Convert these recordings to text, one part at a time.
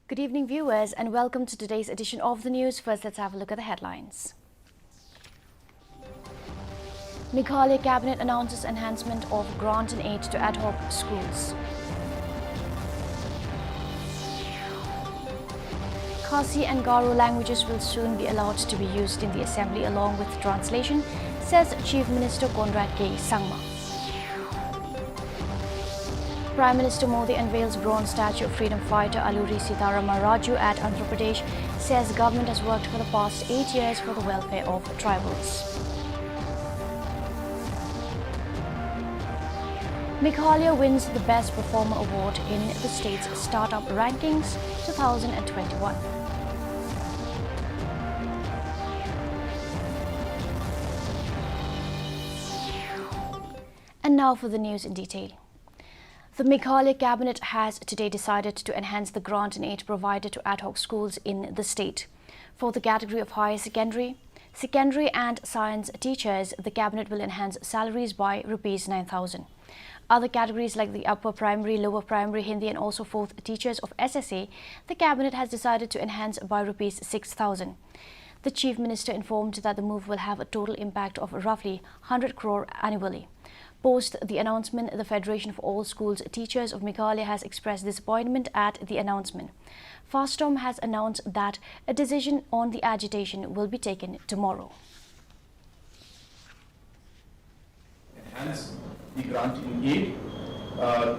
Good evening, viewers, and welcome to today's edition of the news. First, let's have a look at the headlines. Meghalaya Cabinet announces enhancement of grant and aid to ad hoc schools. Khasi and Garo languages will soon be allowed to be used in the assembly along with translation, says Chief Minister Conrad K. Sangma. Prime Minister Modi unveils bronze statue of freedom fighter Alluri Sitarama Raju at Andhra Pradesh, says government has worked for the past 8 years for the welfare of tribals. Meghalaya wins the Best Performer Award in the state's Startup Rankings 2021. And now for the news in detail. The Meghalaya Cabinet has today decided to enhance the grant and aid provided to ad hoc schools in the state. For the category of higher secondary and science teachers, the Cabinet will enhance salaries by Rs 9,000. Other categories like the upper primary, lower primary, Hindi and also fourth teachers of SSA, the Cabinet has decided to enhance by Rs 6,000. The Chief Minister informed that the move will have a total impact of roughly 100 crore annually. Post the announcement, the Federation of All Schools Teachers of Meghalaya has expressed disappointment at the announcement. FASTOM has announced that a decision on the agitation will be taken tomorrow. Enhance the grant in aid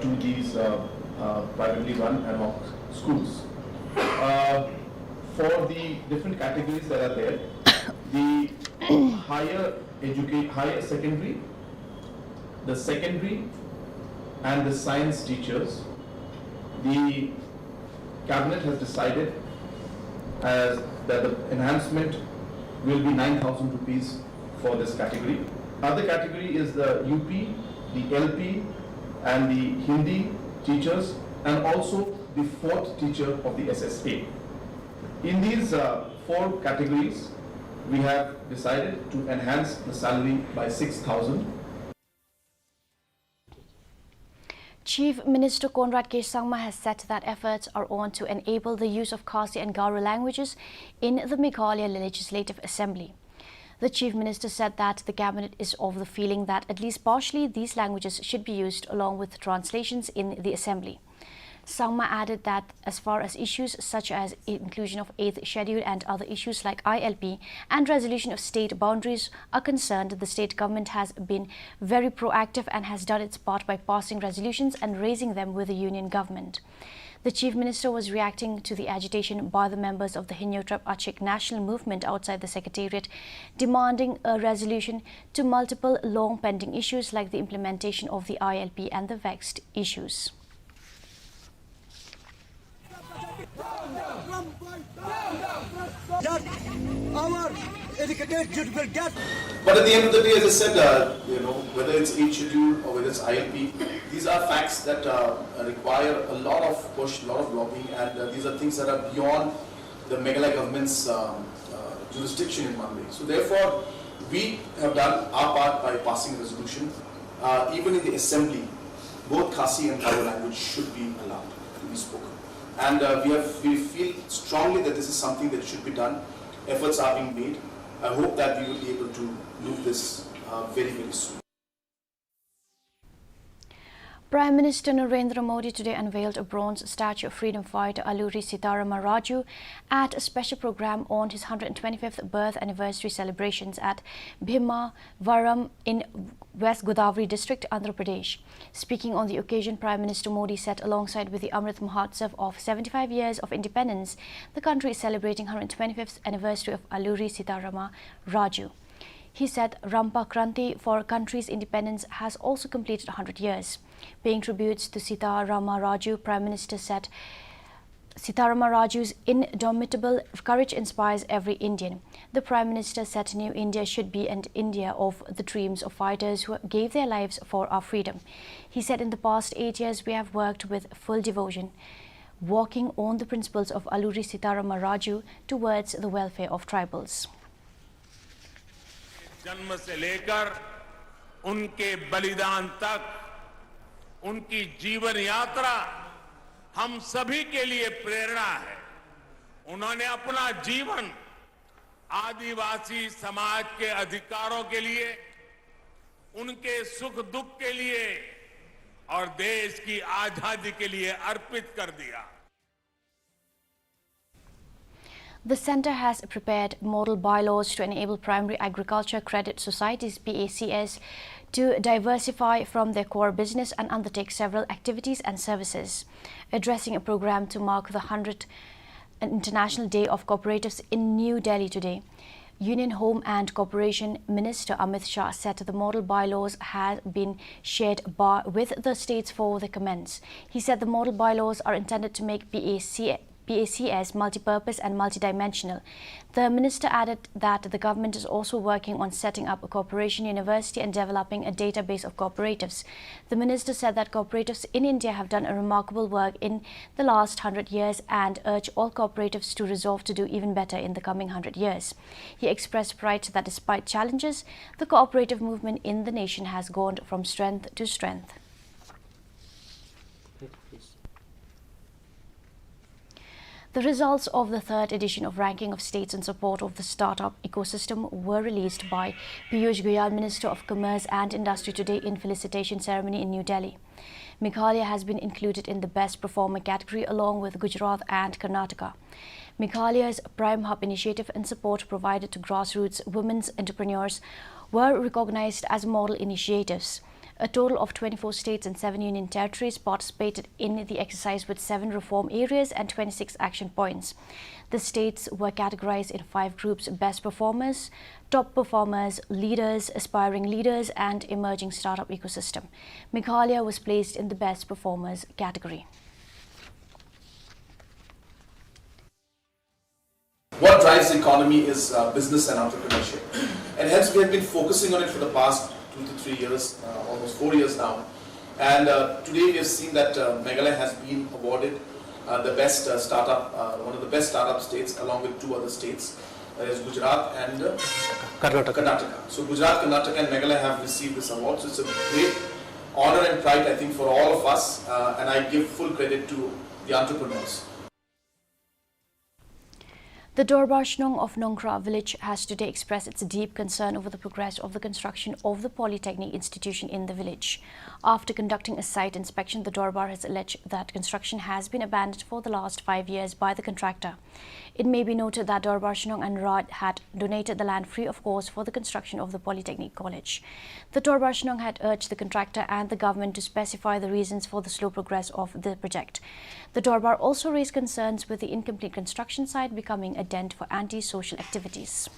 to these privately run ad hoc schools. For the different categories that are there, the higher secondary, the secondary and the science teachers, the Cabinet has decided that the enhancement will be 9,000 rupees for this category. Other category is the UP, the LP and the Hindi teachers and also the fourth teacher of the SSA. In these four categories, we have decided to enhance the salary by 6,000. Chief Minister Conrad K. Sangma has said that efforts are on to enable the use of Khasi and Garo languages in the Meghalaya Legislative Assembly. The Chief Minister said that the Cabinet is of the feeling that at least partially these languages should be used along with translations in the Assembly. Sangma added that as far as issues such as inclusion of 8th schedule and other issues like ILP and resolution of state boundaries are concerned, the state government has been very proactive and has done its part by passing resolutions and raising them with the union government. The Chief Minister was reacting to the agitation by the members of the Hinyotrap Achik National Movement outside the Secretariat, demanding a resolution to multiple long pending issues like the implementation of the ILP and the vexed issues. Our educated youth will get. But at the end of the day, as I said, whether it's 8th schedule or whether it's ILP, these are facts that require a lot of push, a lot of lobbying, and these are things that are beyond the Meghalaya government's jurisdiction in one way. So therefore, we have done our part by passing a resolution. Even in the assembly, both Khasi and Garo language should be allowed to be spoken. And we feel strongly that this is something that should be done. Efforts are being made. I hope that we will be able to move this very, very soon. Prime Minister Narendra Modi today unveiled a bronze statue of freedom fighter Alluri Sitarama Raju at a special program on his 125th birth anniversary celebrations at Bhimavaram in West Godavari district, Andhra Pradesh. Speaking on the occasion, Prime Minister Modi said alongside with the Amrit Mahotsav of 75 years of independence, the country is celebrating 125th anniversary of Alluri Sitarama Raju. He said Rampa Kranti for country's independence has also completed 100 years. Paying tributes to Sitarama Raju, Prime Minister said Sitarama Raju's indomitable courage inspires every Indian. The Prime Minister said New India should be an India of the dreams of fighters who gave their lives for our freedom. He said in the past 8 years we have worked with full devotion, walking on the principles of Alluri Sitarama Raju towards the welfare of tribals. जन्म से लेकर उनके बलिदान तक उनकी जीवन यात्रा हम सभी के लिए प्रेरणा है। उन्होंने अपना जीवन आदिवासी समाज के अधिकारों के लिए, उनके सुख दुख के लिए और देश की आजादी के लिए अर्पित कर दिया। The Centre has prepared model bylaws to enable primary agriculture credit societies (PACS) to diversify from their core business and undertake several activities and services. Addressing a program to mark the 100th International Day of Cooperatives in New Delhi today, Union Home and Corporation Minister Amit Shah said the model bylaws have been shared with the states for the comments. He said the model bylaws are intended to make PACS multi-purpose and multidimensional. The minister added that the government is also working on setting up a cooperation university and developing a database of cooperatives. The minister said that cooperatives in India have done a remarkable work in the last 100 years and urged all cooperatives to resolve to do even better in the coming 100 years. He expressed pride that despite challenges, the cooperative movement in the nation has gone from strength to strength. The results of the third edition of Ranking of States in Support of the Startup Ecosystem were released by Piyush Goyal, Minister of Commerce and Industry, today in felicitation ceremony in New Delhi. Meghalaya has been included in the Best Performer category along with Gujarat and Karnataka. Meghalaya's Prime Hub initiative and support provided to grassroots women's entrepreneurs were recognized as model initiatives. A total of 24 states and 7 union territories participated in the exercise with 7 reform areas and 26 action points. The states were categorized in 5 groups: best performers, top performers, leaders, aspiring leaders, and emerging startup ecosystem. Meghalaya was placed in the best performers category. What drives the economy is business and entrepreneurship. And hence we have been focusing on it for the past 2 to 3 years, almost 4 years now. And today we have seen that Meghalaya has been awarded the best startup, one of the best startup states, along with 2 other states, that is Gujarat and Karnataka. So Gujarat, Karnataka and Meghalaya have received this award. So it's a great honor and pride, I think, for all of us, and I give full credit to the entrepreneurs. The Dorbar Shillong of Nongkra village has today expressed its deep concern over the progress of the construction of the polytechnic institution in the village. After conducting a site inspection, the Dorbar has alleged that construction has been abandoned for the last 5 years by the contractor. It may be noted that Dorbar Shillong and Raj had donated the land free of cost for the construction of the Polytechnic College. The Dorbar Shillong had urged the contractor and the government to specify the reasons for the slow progress of the project. The Dorbar also raised concerns with the incomplete construction site becoming a dent for anti-social activities.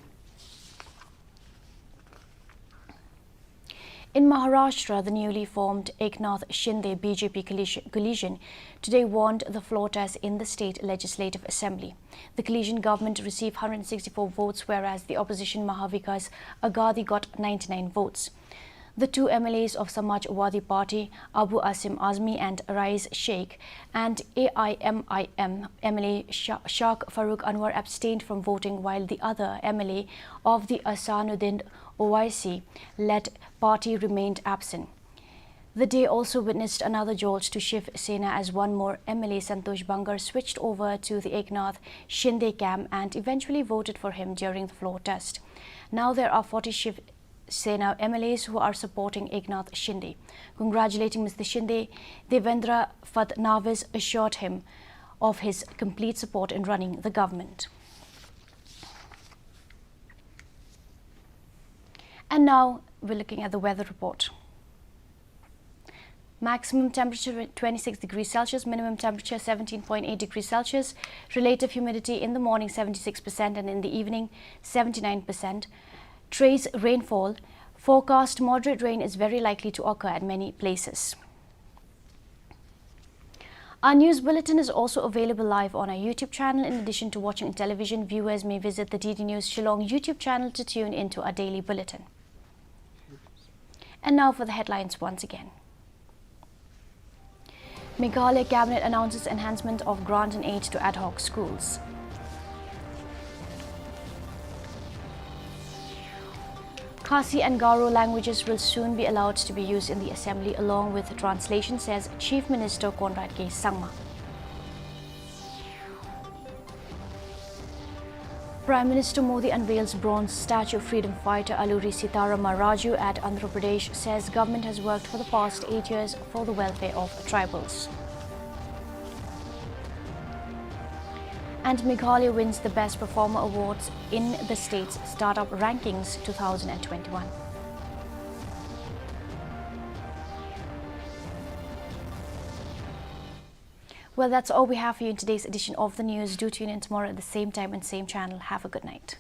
In Maharashtra, the newly formed Eknath Shinde BJP coalition today won the floor test in the state legislative assembly. The coalition government received 164 votes, whereas the opposition Mahavikas Aghadi got 99 votes. The 2 MLAs of Samajwadi Party, Abu Asim Azmi and Rais Sheikh, and AIMIM MLA Shaq Farooq Anwar abstained from voting, while the other MLA of the Asanuddin OIC-led party remained absent. The day also witnessed another jolt to Shiv Sena as one more MLA, Santosh Bangar, switched over to the Eknath Shinde camp and eventually voted for him during the floor test. Now there are 40 Shiv Sena MLAs who are supporting Eknath Shinde. Congratulating Mr. Shinde, Devendra Fadnavis assured him of his complete support in running the government. And now we're looking at the weather report. Maximum temperature 26 degrees Celsius, minimum temperature 17.8 degrees Celsius, relative humidity in the morning 76% and in the evening 79%. Trace rainfall, forecast moderate rain is very likely to occur at many places. Our news bulletin is also available live on our YouTube channel. In addition to watching television, viewers may visit the DD News Shillong YouTube channel to tune into our daily bulletin. And now for the headlines once again. Meghalaya Cabinet announces enhancement of grant and aid to ad hoc schools. Khasi and Garo languages will soon be allowed to be used in the assembly along with translation, says Chief Minister Conrad K. Sangma. Prime Minister Modi unveils bronze statue of freedom fighter Alluri Sitarama Raju at Andhra Pradesh, says government has worked for the past 8 years for the welfare of tribals. And Meghalaya wins the Best Performer Awards in the state's Startup Rankings 2021. Well, that's all we have for you in today's edition of the news. Do tune in tomorrow at the same time and same channel. Have a good night.